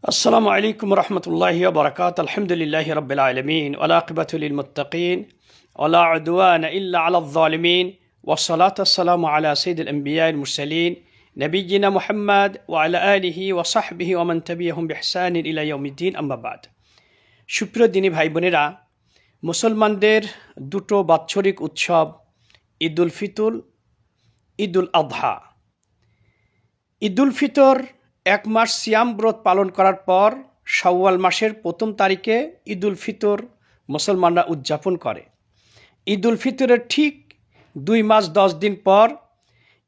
السلام عليكم ورحمة الله وبركاته. الحمد لله رب العالمين والعاقبة للمتقين ولا عدوان إلا على الظالمين والصلاة والسلام على سيد الأنبياء المرسلين نبينا محمد وعلى آله وصحبه ومن تبعهم بإحسان إلى يوم الدين أما بعد. সুপ্রিয় দিনী ভাই বোনেরা, মুসলমানদের দুটো বাৎসরিক উৎসব ঈদুল ফিতর, ঈদুল আযহা। ঈদুল ফিতর এক মাস সিয়াম ব্রত পালন করার পর শাওয়াল মাসের প্রথম তারিখে ঈদুল ফিতর মুসলমানরা উদযাপন করে। ঈদুল ফিতরের ঠিক 2 মাস 10 দিন পর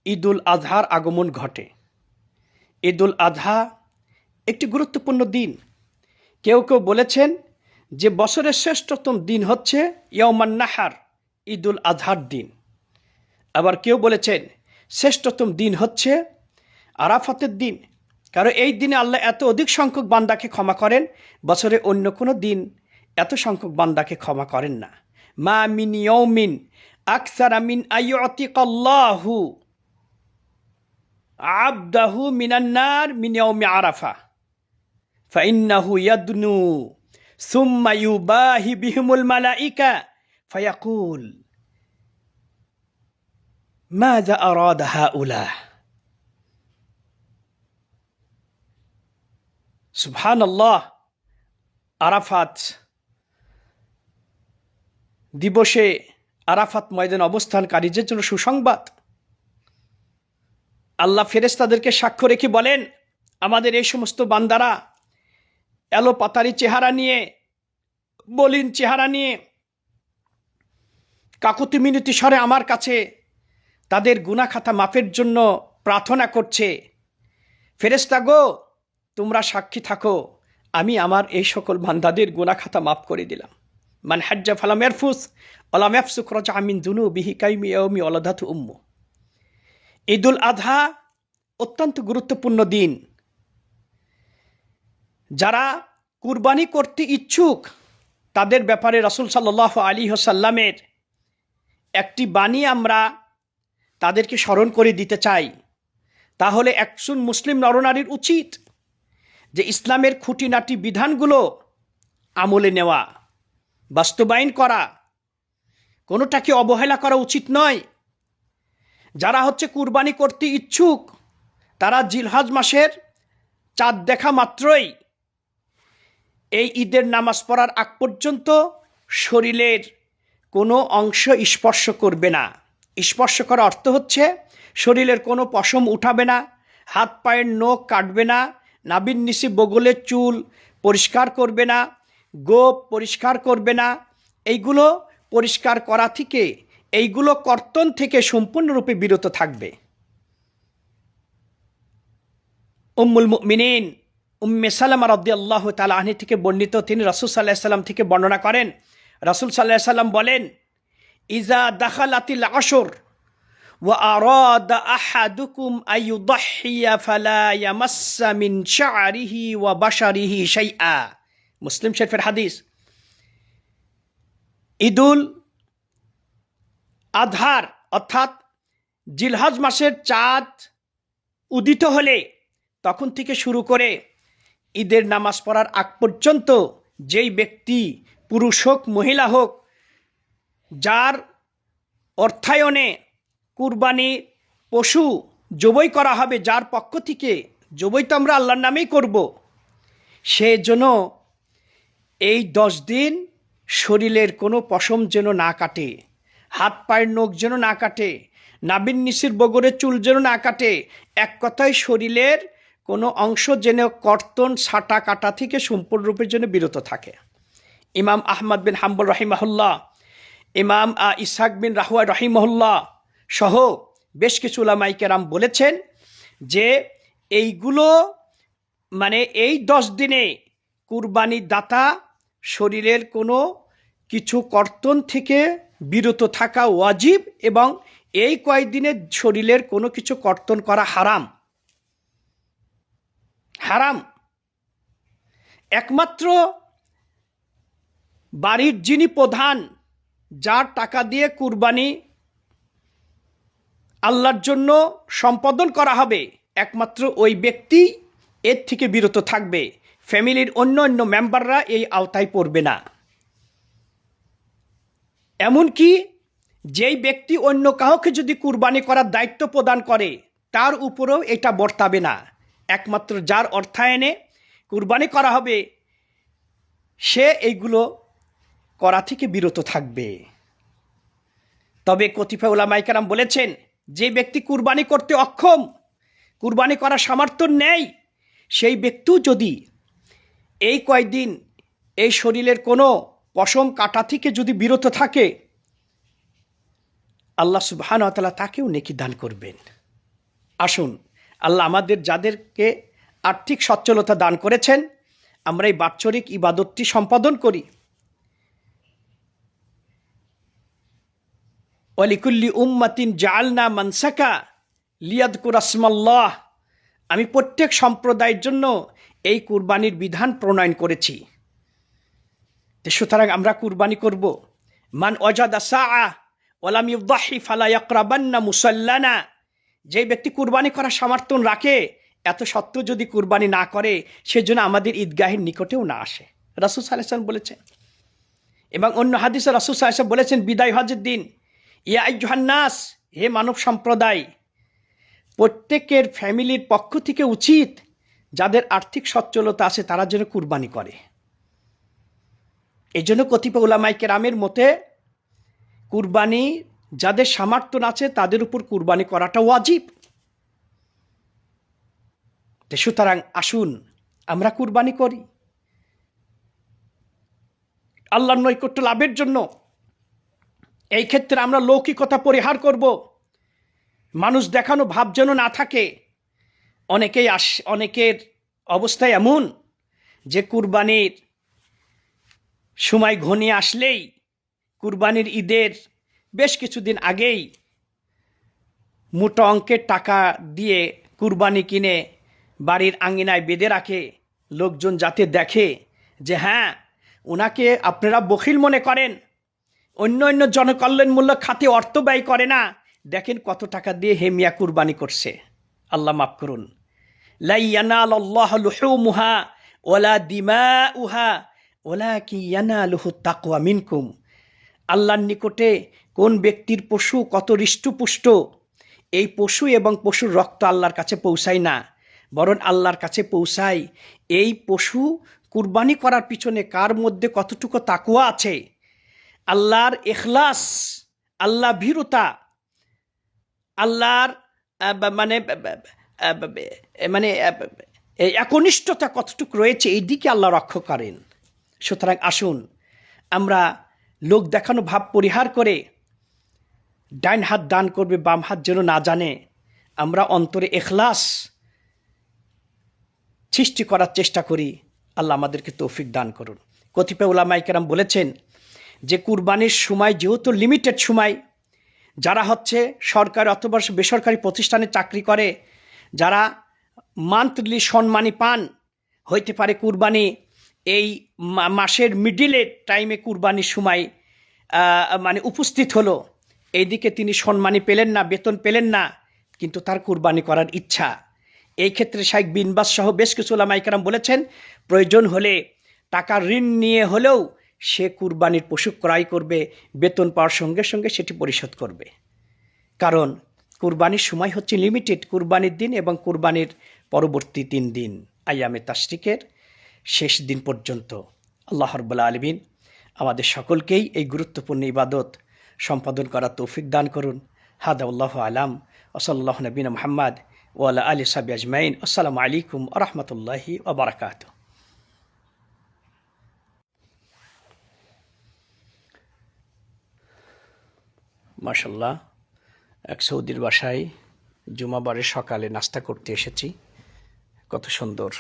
ঈদুল আযহার আগমন ঘটে। ঈদুল আযহা একটি গুরুত্বপূর্ণ দিন। কেউ কেউ বলেছেন যে বছরের শ্রেষ্ঠতম দিন হচ্ছে ইয়াউমান নাহার, ঈদুল আযহার দিন। আবার কেউ বলেছেন শ্রেষ্ঠতম দিন হচ্ছে আরাফাতের দিন, কারণ এই দিনে আল্লাহ এত অধিক সংখ্যক বান্দাকে ক্ষমা করেন, বছরে অন্য কোনো দিন এত সংখ্যক বান্দাকে ক্ষমা করেন না। মা মিন ইয়াউমিন আকসারা মিন আইয়ুতিকাল্লাহু আবদাহু মিনান নার মিন ইয়াউমি আরাফা ফাইন্নাহু ইয়াদনু সুম্মা ইউবাহি বিহিমুল মালাইকা ফায়াকুল মাযা আরাদা হাউলা। সুবহানাল্লাহ। আরাফাত দিবসে আরাফাত ময়দানে অবস্থানকারীদের জন্য সুসংবাদ। আল্লাহ ফেরেশতাদেরকে সাক্ষ্য রেখে বলেন, আমাদের এই সমস্ত বান্দারা এলো পাতারি চেহারা নিয়ে, বলিন চেহারা নিয়ে কাকুতি মিনতি স্বরে আমার কাছে তাদের গুনাহ খাতা মাফের জন্য প্রার্থনা করছে। ফেরেশতা গো, তোমরা সাক্ষী থাকো, আমি আমার এই সকল বান্দাদের গুনাহ খাতা মাফ করে দিলাম। মান হাজ্জা ফালাম ইয়ারফুস ওয়ালাম ইয়াফসুক রাজা মিন যুনুবিহি কাইমি ইয়াউমি ওয়ালাদাতু উম্মু। ঈদুল আযহা অত্যন্ত গুরুত্বপূর্ণ দিন। যারা কুরবানি করতে ইচ্ছুক তাদের ব্যাপারে রাসূল সাল্লাল্লাহু আলাইহি ওয়াসাল্লামের একটি বাণী আমরা তাদেরকে স্মরণ করে দিতে চাই। তাহলে একজন মুসলিম নরনারীর উচিত যে ইসলামের খুঁটিনাটি বিধানগুলো আমলে নেওয়া, বাস্তবায়ন করা, কোনোটাকে অবহেলা করা উচিত নয়। যারা কুরবানি করতে ইচ্ছুক তারা জিলহজ মাসের চাঁদ দেখা মাত্রই এই ঈদের নামাজ পড়ার আগ পর্যন্ত শরীরের কোনো অংশ স্পর্শ করবে না। স্পর্শ করার অর্থ হচ্ছে শরীরের কোনো পশম উঠাবে না, হাত পায়ের নখ কাটবে না, নাভির নিচে বগলের চুল পরিষ্কার করবে না, গোপ পরিষ্কার করবে না। এইগুলো পরিষ্কার করা থেকে, এইগুলো কর্তন থেকে সম্পূর্ণরূপে বিরত থাকবে। উম্মুল মুমিনিন উম্মে সালামা রাদিয়াল্লাহু তাআলা আনহা থেকে বর্ণিত, তিনি রাসূল সাল্লাল্লাহু আলাইহি সাল্লাম থেকে বর্ণনা করেন, রাসূল সাল্লাল্লাহু আলাইহি সাল্লাম বলেন, ইজা দাখালাতিল আশর ওয়া আরাদা আহাদুকুম আইয়ুদহিয়া ফালা ইয়ামাসসা মিন শা'রিহি ওয়া বাশারিহি শাইআ। মুসলিম শরীফের হাদিস। ঈদুল আযহার অর্থাৎ জিলহজ মাসের চাঁদ উদিত হলে তখন থেকে শুরু করে ঈদের নামাজ পড়ার আগ পর্যন্ত যেই ব্যক্তি, পুরুষ হোক মহিলা হোক, যার অর্থায়নে কুরবানি পশু জবাই করা হবে, যার পক্ষ থেকে, জবাই তো আমরা আল্লাহর নামেই করব, সে যেন এই 10 দিন শরীরের কোনো পশম যেন না কাটে, হাত পায়ের নখ যেন না কাটে, নাভির নিচের বগরের চুল যেন না কাটে। এক কথায় শরীরের কোনো অংশ যেন কর্তন ছাটা কাটা থেকে সম্পূর্ণরূপে যেন বিরত থাকে। ইমাম আহমদ বিন হাম্বল রাহিমাহুল্লাহ, ইমাম ইসহাক বিন রাহুয়া রাহিমাহুল্লাহ সহ বেশ কিছু উলামায়ে কেরাম বলেছেন যে এইগুলো এই 10 দিনে কুরবানি দাতা শরীরের কোনো কিছু কর্তন থেকে বিরত থাকা ওয়াজিব, এবং এই কয়েকদিনে শরীরের কোনো কিছু কর্তন করা হারাম। হারাম। একমাত্র বাড়ির যিনি প্রধান, যার টাকা দিয়ে কুরবানি আল্লাহর জন্য সম্পাদন করা হবে, একমাত্র ওই ব্যক্তি এর থেকে বিরত থাকবে। ফ্যামিলির অন্য অন্য মেম্বাররা এই আওতায় পড়বে না। এমনকি যেই ব্যক্তি অন্য কাউকে যদি কুরবানি করার দায়িত্ব প্রদান করে তার উপরেও এটা বর্তাবে না। একমাত্র যার অর্থায়নে কুরবানি করা হবে সে এইগুলো করা থেকে বিরত থাকবে। তবে কতিপয় উলামায়ে কেরাম বলেছেন, যে ব্যক্তি কুরবানি করতে অক্ষম, কুরবানি করার সামর্থ্য নেই, সেই ব্যক্তিও যদি এই কয়েকদিন এই শরীরের কোনো পশম কাটা থেকে যদি বিরত থাকে, আল্লাহ সুবহানাহু ওয়া তাআলা তাকেও নেকি দান করবেন। আসুন, আল্লাহ আমাদের যাদেরকে আর্থিক সচ্ছলতা দান করেছেন, আমরা এই বাৎসরিক ইবাদতটি সম্পাদন করি। ওয়ালিকুল্লি উম্মাতিন জাআলনা মানসাকা লিয়াযকুরা ইসমাল্লাহ। আমি প্রত্যেক সম্প্রদায়ের জন্য এই কুরবানির বিধান প্রণয়ন করেছি। সুতরাং আমরা কুরবানি করব। মান ওয়াজাদা সাআ ওয়ালাম ইউযাহি ফালা ইয়াকরাবান্না মুসাল্লানা। যে ব্যক্তি কুরবানি করার সামর্থ্য রাখে, এত সত্ত্বেও যদি কুরবানি না করে, সেজন্য আমাদের ঈদগাহের নিকটেও না আসে, রাসূল সাল্লাল্লাহু আলাইহি ওয়াসাল্লাম বলেছেন। এবং অন্য হাদিসে রাসূল সাল্লাল্লাহু আলাইহি ওয়াসাল্লাম বলেছেন, বিদায় হজের দিন, ইয়া আইয়ুহান নাস, হে মানব সম্প্রদায়, প্রত্যেকের ফ্যামিলির পক্ষ থেকে উচিত যাদের আর্থিক সচ্ছলতা আছে তারা যেন কুরবানি করে। এই জন্য কতিপয় উলামায়ে কেরামের মতে কুরবানি যাদের সামর্থ্য আছে তাদের উপর কুরবানি করাটা ওয়াজিব। সুতরাং আসুন আমরা কুরবানি করি আল্লাহর নৈকট্য লাভের জন্য। এই ক্ষেত্রে আমরা লৌকিকতা পরিহার করব, মানুষ দেখানো ভাব যেন না থাকে। অনেকের অবস্থা এমন যে কুরবানির সময় ঘনিয়ে আসলেই, কুরবানির ঈদের বেশ কিছুদিন আগেই মোটা অঙ্কের টাকা দিয়ে কুরবানি কিনে বাড়ির আঙিনায় বেঁধে রাখে, লোকজন যাতে দেখে যে হ্যাঁ, ওনাকে আপনারা বখিল মনে করেন, অন্য অন্য জনকল্যাণমূলক খাতে অর্থ ব্যয় করে না, দেখেন কত টাকা দিয়ে হেমিয়া কুরবানি করছে। আল্লাহ মাফ করুন। লা ইয়ানালুল্লাহু লুহুমুহা ওয়ালা দিমাউহা ওয়ালাকিন ইয়ানালুহু তাকওয়া মিনকুম। আল্লাহর নিকটে কোন ব্যক্তির পশু কত হৃষ্টপুষ্ট, এই পশু এবং পশুর রক্ত আল্লাহর কাছে পৌঁছায় না, বরং আল্লাহর কাছে পৌঁছায় এই পশু কুরবানি করার পিছনে কার মধ্যে কতটুকু তাকওয়া আছে, আল্লাহর ইখলাস, আল্লাহ ভীরুতা, আল্লাহর মানে একনিষ্ঠতা কতটুকু রয়েছে, এই দিকে আল্লাহ রক্ষা করেন। সুতরাং আসুন আমরা লোক দেখানো ভাব পরিহার করে ডাইন হাত দান করবে, বাম হাত যেন না জানে, আমরা অন্তরে ইখলাস সৃষ্টি করার চেষ্টা করি। আল্লাহ আমাদেরকে তৌফিক দান করুন। কতিপয় উলামায়ে কেরাম বলেছেন যে কুরবানির সময় যেহেতু লিমিটেড সময়, যারা হচ্ছে সরকারি অথবা বেসরকারি প্রতিষ্ঠানে চাকরি করে, যারা মান্থলি সম্মানী পান, হইতে পারে কুরবানি এই মাসের মিডিলের টাইমে কুরবানির সময় উপস্থিত হলো, এইদিকে তিনি সম্মানী পেলেন না, বেতন পেলেন না, কিন্তু তার কুরবানি করার ইচ্ছা। এই ক্ষেত্রে শাইখ বিন বাজ সহ বেশ কিছু উলামায়ে কেরাম বলেছেন, প্রয়োজন হলে টাকার ঋণ নিয়ে হলেও সে কুরবানির পশু ক্রয় করবে, বেতন পাওয়ার সঙ্গে সঙ্গে সেটি পরিশোধ করবে। কারণ কুরবানির সময় হচ্ছে লিমিটেড, কুরবানির দিন এবং কুরবানির পরবর্তী 3 দিন আইয়ামে তাশরিকের শেষ দিন পর্যন্ত। আল্লাহ রাব্বুল আলামিন আমাদের সকলকেই এই গুরুত্বপূর্ণ ইবাদত সম্পাদন করার তৌফিক দান করুন। হাদা আল্লাহু আলাম ওয়া সাল্লাল্লাহু নবিনা মুহাম্মদ ওয়া আলা আলিহি ওয়া সাহবিহি আজমাইন। আসসালামু আলাইকুম ওয়া রাহমাতুল্লাহি ওয়া বারাকাতুহু। মাশাআল্লাহ, এক সৌদির বাসায় জুমাবারের সকালে নাস্তা করতে এসেছি। কত সুন্দর